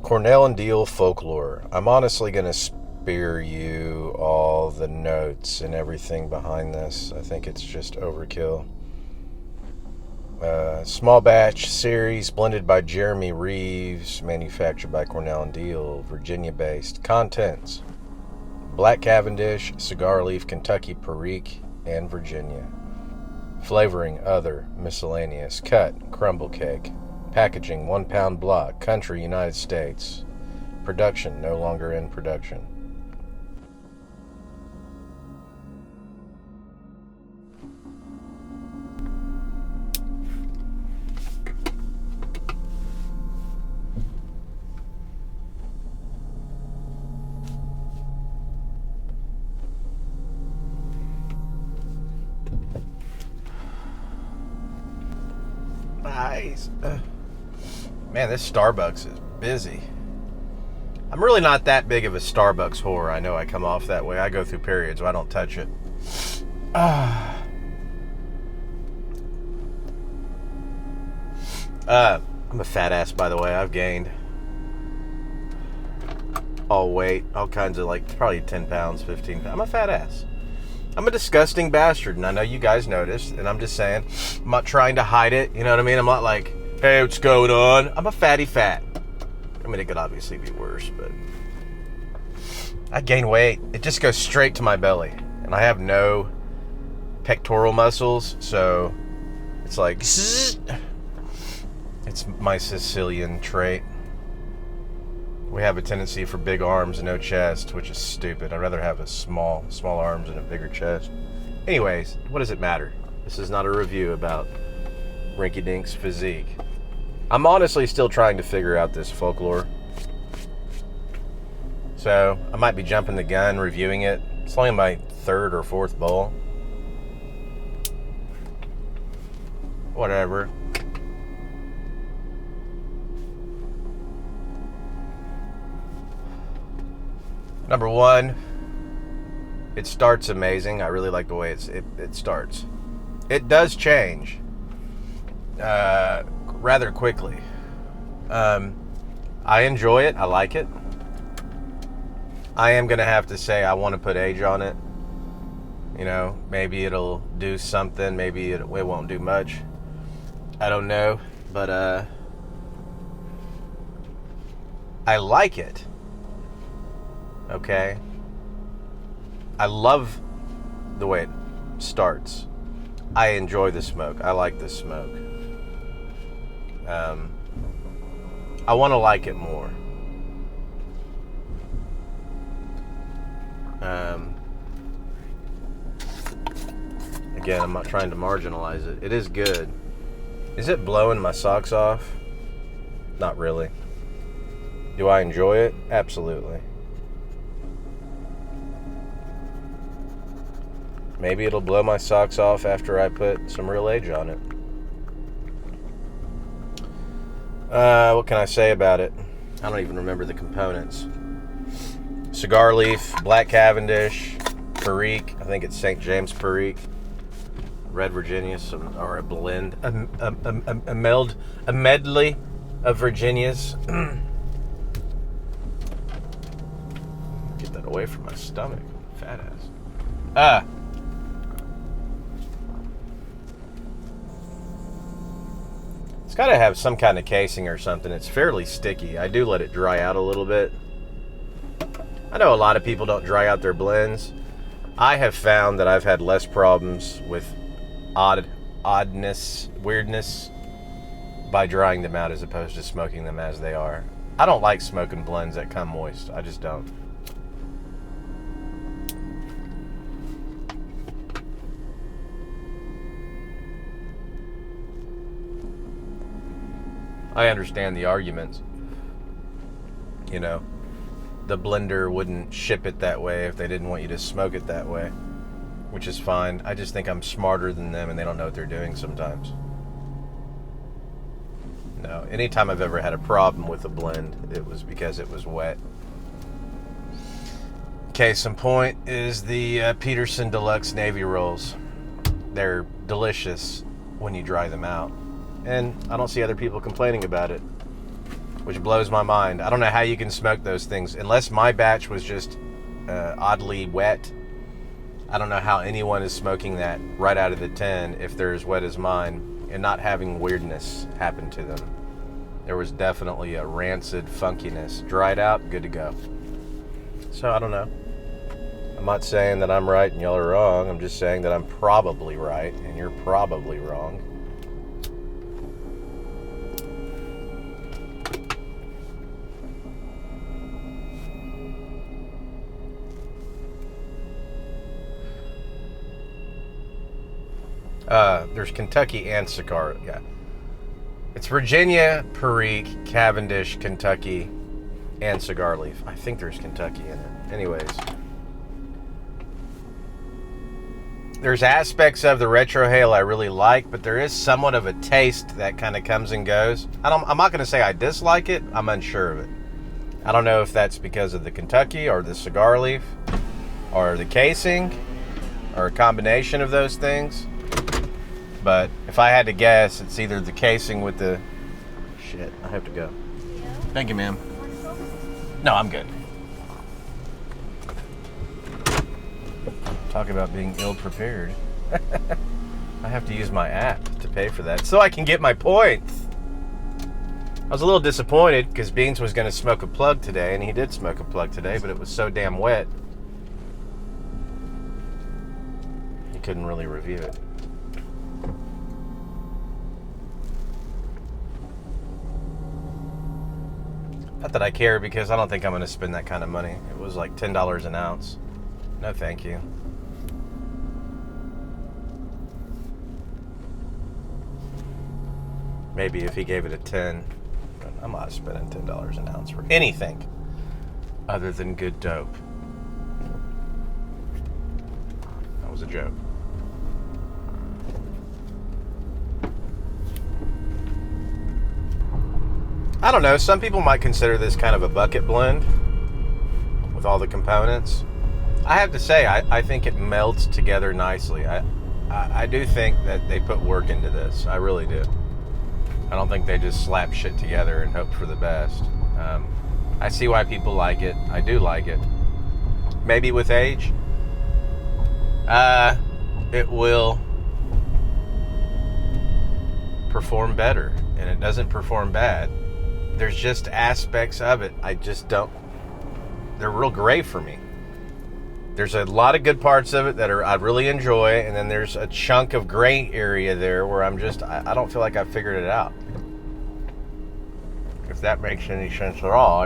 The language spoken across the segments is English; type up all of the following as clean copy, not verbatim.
Cornell Diehl Folklore. I'm honestly going to spare you all the notes and everything behind this. I think it's just overkill. Small batch series blended by Jeremy Reeves, manufactured by Cornell Diehl, Virginia-based. Contents: Black Cavendish, Cigar Leaf, Kentucky Perique, and Virginia. Flavoring: other, miscellaneous. Cut: crumble cake. Packaging: 1 pound block. Country: United States. Production: no longer in production. Nice. Man, this Starbucks is busy. I'm really not that big of a Starbucks whore. I know I come off that way. I go through periods where I don't touch it. I'm a fat ass, by the way. I've gained all weight, all kinds of, like, probably 10 pounds, 15 pounds. I'm a fat ass. I'm a disgusting bastard, and I know you guys noticed, and I'm just saying, I'm not trying to hide it, you know what I mean? I'm not like, hey, what's going on? I'm a fatty fat. I mean, it could obviously be worse, but I gain weight. It just goes straight to my belly, and I have no pectoral muscles, so it's like, it's my Sicilian trait. We have a tendency for big arms and no chest, which is stupid. I'd rather have a small arms and a bigger chest. Anyways, what does it matter? This is not a review about Rinky Dink's physique. I'm honestly still trying to figure out this Folklore. So, I might be jumping the gun reviewing it. It's only my third or fourth bowl. Whatever. Number one, it starts amazing. I really like the way it starts. It does change rather quickly. I enjoy it. I like it. I am going to have to say I want to put age on it. You know, maybe it'll do something. Maybe it won't do much. I don't know. But I like it. Okay? I love the way it starts. I enjoy the smoke. I like the smoke. I want to like it more. Again, I'm not trying to marginalize it. It is good. Is it blowing my socks off? Not really. Do I enjoy it? Absolutely. Maybe it'll blow my socks off after I put some real age on it. What can I say about it? I don't even remember the components. Cigar Leaf, Black Cavendish, Perique. I think it's St. James Perique. Red Virginia, or a blend, a medley of Virginias. Get that away from my stomach, fat ass. It's got to have some kind of casing or something. It's fairly sticky. I do let it dry out a little bit. I know a lot of people don't dry out their blends. I have found that I've had less problems with oddness, weirdness, by drying them out as opposed to smoking them as they are. I don't like smoking blends that come moist. I just don't. I understand the arguments. You know, the blender wouldn't ship it that way if they didn't want you to smoke it that way, which is fine. I just think I'm smarter than them and they don't know what they're doing sometimes. No, anytime I've ever had a problem with a blend, it was because it was wet. Case in point is the Peterson Deluxe Navy Rolls. They're delicious when you dry them out. And I don't see other people complaining about it. which blows my mind. I don't know how you can smoke those things unless my batch was just oddly wet. I don't know how anyone is smoking that right out of the tin if they're as wet as mine and not having weirdness happen to them. There was definitely a rancid funkiness. Dried out, good to go. So I don't know. I'm not saying that I'm right and y'all are wrong. I'm just saying that I'm probably right and you're probably wrong. There's Kentucky and cigar. Yeah. It's Virginia, Perique, Cavendish, Kentucky, and cigar leaf. I think there's Kentucky in it. Anyways. There's aspects of the retrohale I really like, but there is somewhat of a taste that kind of comes and goes. I'm not going to say I dislike it. I'm unsure of it. I don't know if that's because of the Kentucky or the cigar leaf or the casing or a combination of those things. But if I had to guess, it's either the casing with the... Shit, I have to go. Yeah. Thank you, ma'am. No, I'm good. Talk about being ill-prepared. I have to use my app to pay for that so I can get my points. I was a little disappointed because Beans was going to smoke a plug today, and he did smoke a plug today, but it was so damn wet. He couldn't really review it. Not that I care, because I don't think I'm going to spend that kind of money. It was like $10 an ounce. No, thank you. Maybe if he gave it a 10. But I'm not spending $10 an ounce for anything other than good dope. That was a joke. I don't know, some people might consider this kind of a bucket blend with all the components. I have to say, I think it melds together nicely. I do think that they put work into this. I really do. I don't think they just slap shit together and hope for the best. I see why people like it. I do like it. Maybe with age, it will perform better, and it doesn't perform bad. There's just aspects of it I just don't, they're real gray for me. There's a lot of good parts of it I really enjoy, and then there's a chunk of gray area there where I don't feel like I've figured it out. If that makes any sense at all,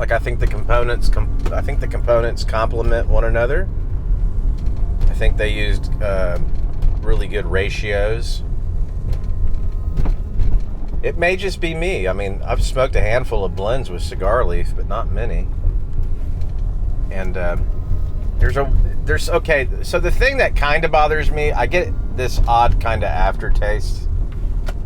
I think the components complement one another. I think they used really good ratios. It may just be me. I mean, I've smoked a handful of blends with cigar leaf, but not many. And there's okay. So the thing that kind of bothers me, I get this odd kind of aftertaste.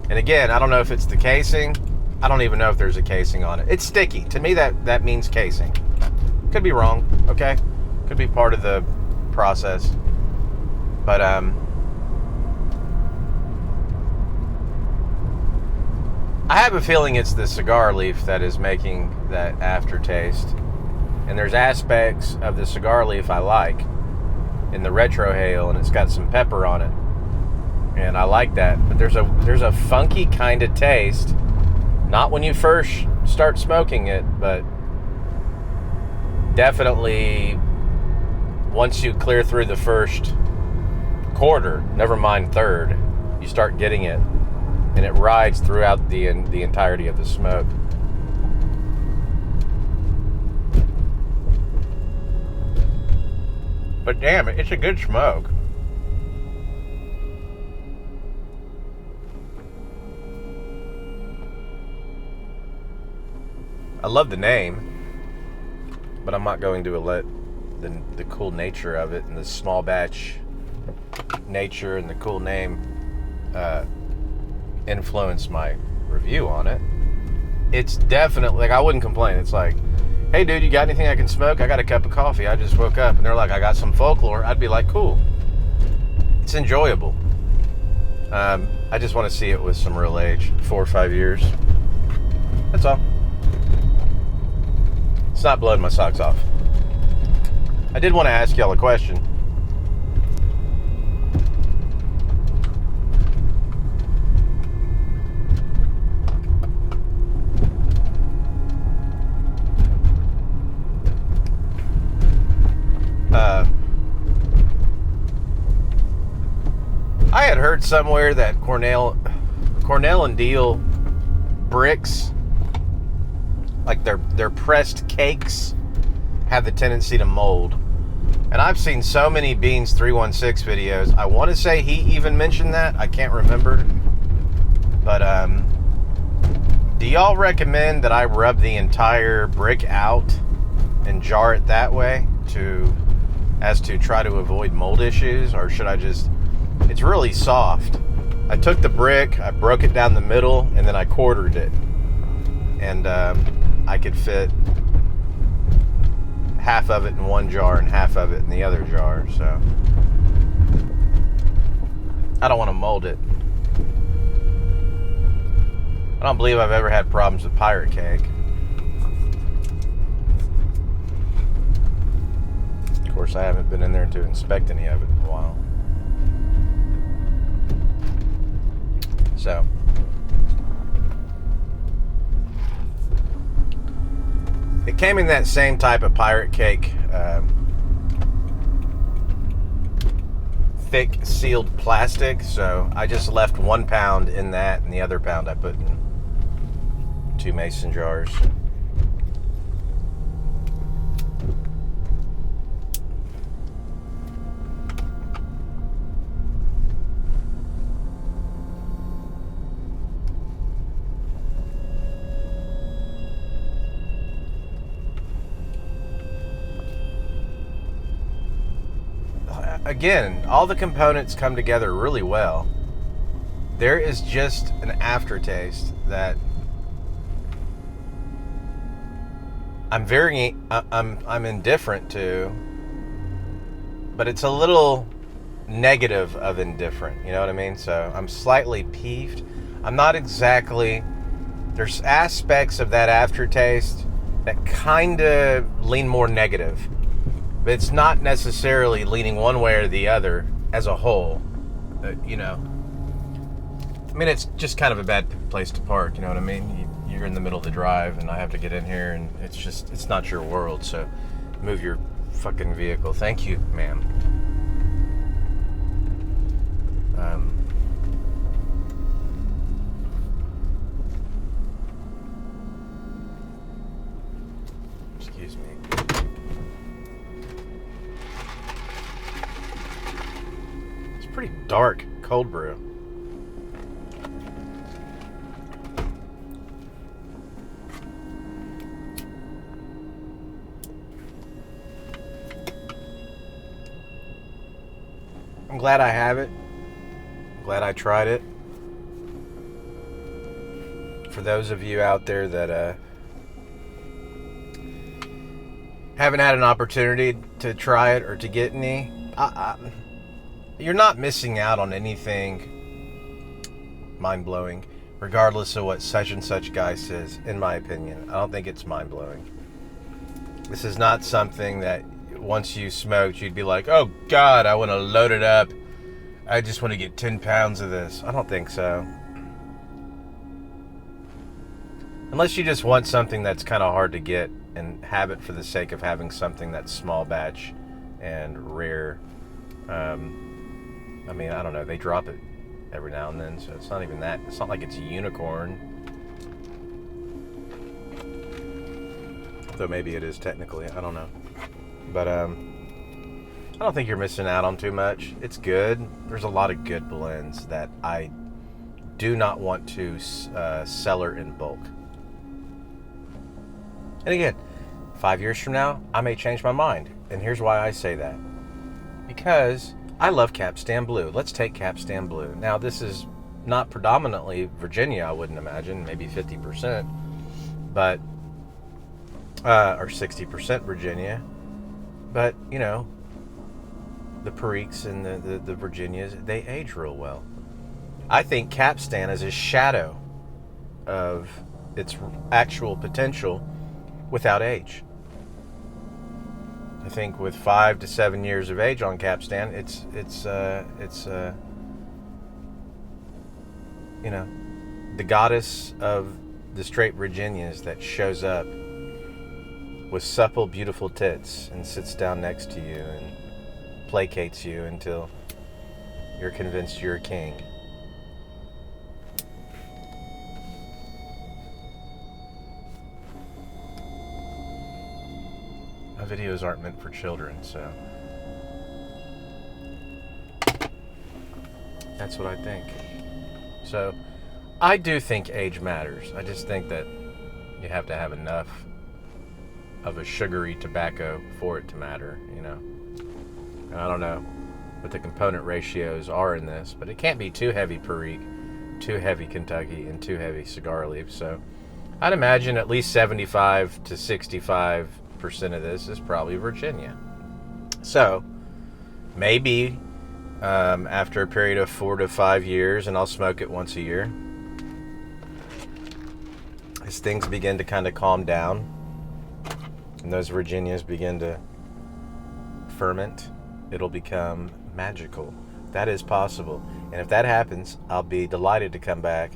And again, I don't know if it's the casing. I don't even know if there's a casing on it. It's sticky. To me, that means casing. Could be wrong, okay? Could be part of the process. But, I have a feeling it's the cigar leaf that is making that aftertaste. And there's aspects of the cigar leaf I like in the retrohale, and it's got some pepper on it. And I like that. But there's a funky kind of taste. Not when you first start smoking it, but definitely once you clear through the first quarter, never mind third, you start getting it, and it rides throughout the entirety of the smoke. But damn it, it's a good smoke. I love the name, but I'm not going to let the cool nature of it and the small batch nature and the cool name influence my review on it. It's definitely, like, I wouldn't complain. It's like, hey, dude, you got anything I can smoke? I got a cup of coffee. I just woke up. And they're like, I got some Folklore. I'd be like, cool. It's enjoyable. I just want to see it with some real age. 4 or 5 years. That's all. It's not blowing my socks off. I did want to ask y'all a question. I had heard somewhere that Cornell and Diehl bricks, like their pressed cakes, have the tendency to mold. And I've seen so many Beans 316 videos. I want to say he even mentioned that. I can't remember. But do y'all recommend that I rub the entire brick out and jar it that way to try to avoid mold issues, or should I just? It's really soft. I took the brick, I broke it down the middle, and then I quartered it, and I could fit half of it in one jar and half of it in the other jar. So I don't want to mold it. I don't believe I've ever had problems with pirate cake. Of course, I haven't been in there to inspect any of it in a while. So, it came in that same type of pirate cake, thick sealed plastic. So I just left 1 pound in that, and the other pound I put in 2 mason jars. Again, all the components come together really well. There is just an aftertaste that I'm indifferent to, but it's a little negative of indifferent, you know what I mean? So I'm slightly peeved. I'm not exactly, there's aspects of that aftertaste that kind of lean more negative. But it's not necessarily leaning one way or the other as a whole, you know. I mean, it's just kind of a bad place to park, you know what I mean? You're in the middle of the drive, and I have to get in here, and it's not your world, so move your fucking vehicle. Thank you, ma'am. Excuse me. Pretty dark cold brew. I'm glad I have it. I'm glad I tried it. For those of you out there that haven't had an opportunity to try it or to get any, you're not missing out on anything mind-blowing, regardless of what such and such guy says, in my opinion. I don't think it's mind-blowing. This is not something that once you smoked, you'd be like, oh God, I want to load it up. I just want to get 10 pounds of this. I don't think so. Unless you just want something that's kind of hard to get and have it for the sake of having something that's small batch and rare. I mean, I don't know. They drop it every now and then, so it's not even that. It's not like it's a unicorn. Though maybe it is technically. I don't know. But I don't think you're missing out on too much. It's good. There's a lot of good blends that I do not want to cellar in bulk. And again, 5 years from now, I may change my mind. And here's why I say that. Because I love Capstan Blue. Let's take Capstan Blue. Now, this is not predominantly Virginia, I wouldn't imagine, maybe 50%, but, or 60% Virginia. But, you know, the Periques and the Virginias, they age real well. I think Capstan is a shadow of its actual potential without age. I think with 5 to 7 years of age on Capstan, it's you know, the goddess of the straight Virginias that shows up with supple, beautiful tits and sits down next to you and placates you until you're convinced you're a king. My videos aren't meant for children, so that's what I think. So I do think age matters. I just think that you have to have enough of a sugary tobacco for it to matter, you know. And I don't know what the component ratios are in this, but it can't be too heavy Perique, too heavy Kentucky, and too heavy cigar leaf. So I'd imagine at least 75 to 65% of this is probably Virginia. So maybe after a period of 4 to 5 years, and I'll smoke it once a year, as things begin to kind of calm down and those Virginias begin to ferment, it'll become magical. That is possible. And if that happens, I'll be delighted to come back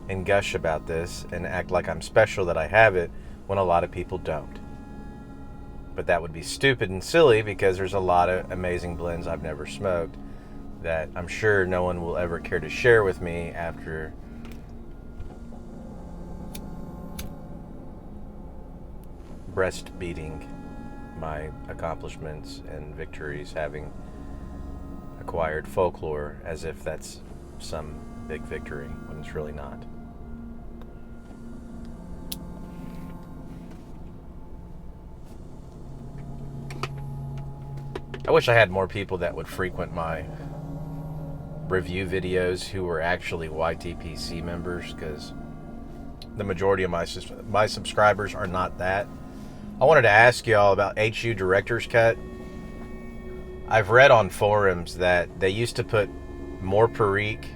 and gush about this and act like I'm special that I have it when a lot of people don't. But that would be stupid and silly, because there's a lot of amazing blends I've never smoked that I'm sure no one will ever care to share with me after breastbeating my accomplishments and victories, having acquired Folklore, as if that's some big victory when it's really not. I wish I had more people that would frequent my review videos who were actually YTPC members, because the majority of my subscribers are not that. I wanted to ask y'all about HU Director's Cut. I've read on forums that they used to put more Perique.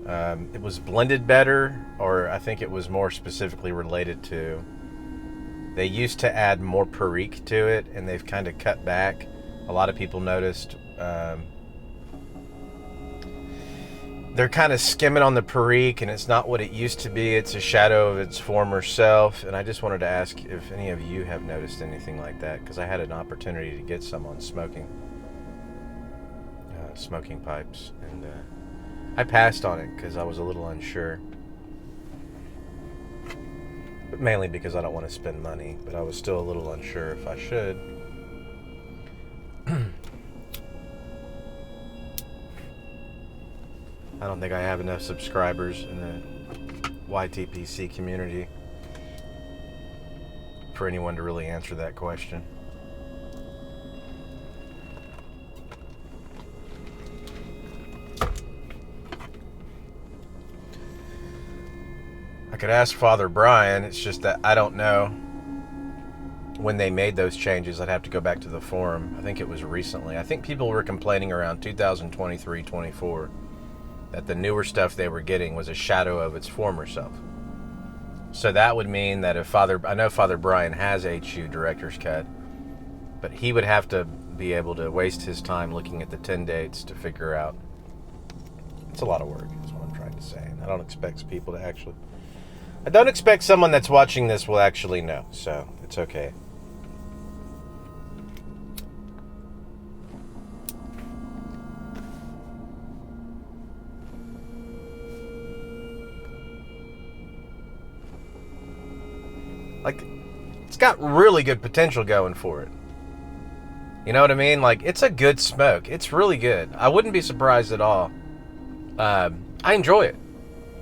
It was blended better, or I think it was more specifically related to, they used to add more Perique to it, and they've kind of cut back. A lot of people noticed they're kind of skimming on the Perique, and it's not what it used to be. It's a shadow of its former self. And I just wanted to ask if any of you have noticed anything like that, because I had an opportunity to get some on smoking pipes, and I passed on it because I was a little unsure. But mainly because I don't want to spend money, but I was still a little unsure if I should. I don't think I have enough subscribers in the YTPC community for anyone to really answer that question. I could ask Father Brian. It's just that I don't know when they made those changes. I'd have to go back to the forum. I think it was recently. I think people were complaining around 2023-24 that the newer stuff they were getting was a shadow of its former self. So that would mean that if I know Father Brian has HU Director's Cut, but he would have to be able to waste his time looking at the 10 dates to figure out. It's a lot of work, is what I'm trying to say. I don't expect someone that's watching this will actually know, so it's okay. Like, it's got really good potential going for it. You know what I mean? Like, it's a good smoke. It's really good. I wouldn't be surprised at all. I enjoy it.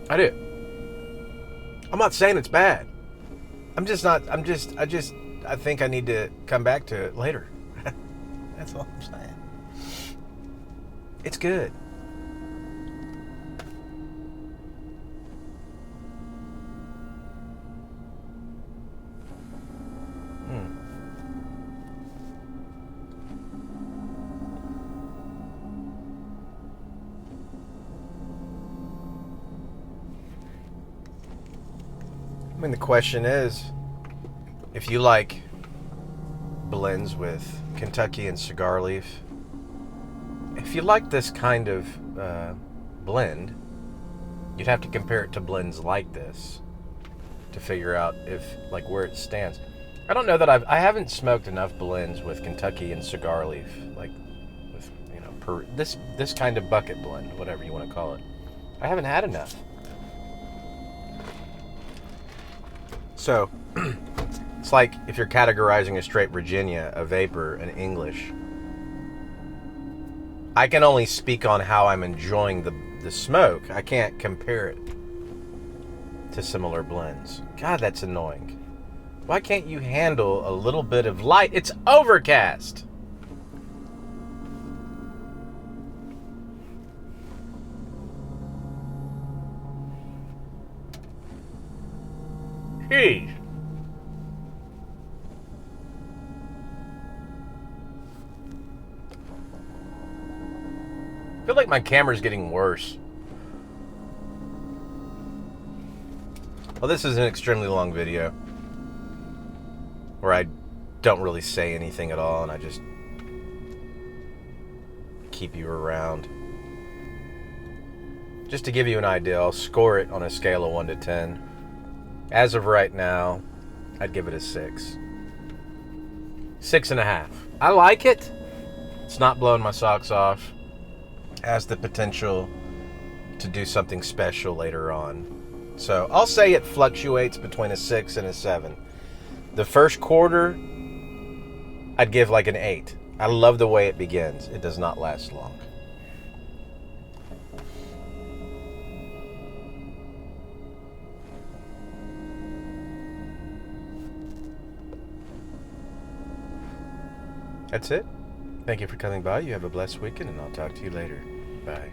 I do. I'm not saying it's bad. I think I need to come back to it later. That's all I'm saying. It's good. I mean, the question is, if you like blends with Kentucky and cigar leaf, if you like this kind of blend, you'd have to compare it to blends like this to figure out if, like, where it stands. I don't know that I haven't smoked enough blends with Kentucky and cigar leaf, like with, you know, this kind of bucket blend, whatever you want to call it. I haven't had enough. So, it's like if you're categorizing a straight Virginia, a vapor, an English. I can only speak on how I'm enjoying the smoke. I can't compare it to similar blends. God, that's annoying. Why can't you handle a little bit of light? It's overcast. Jeez. I feel like my camera's getting worse. Well, this is an extremely long video where I don't really say anything at all and I just keep you around. Just to give you an idea, I'll score it on a scale of 1 to 10. As of right now, I'd give it a 6. 6.5. I like it. It's not blowing my socks off. Has the potential to do something special later on. So I'll say it fluctuates between a 6 and a 7. The first quarter, I'd give like an 8. I love the way it begins. It does not last long. That's it. Thank you for coming by. You have a blessed weekend, and I'll talk to you later. Bye.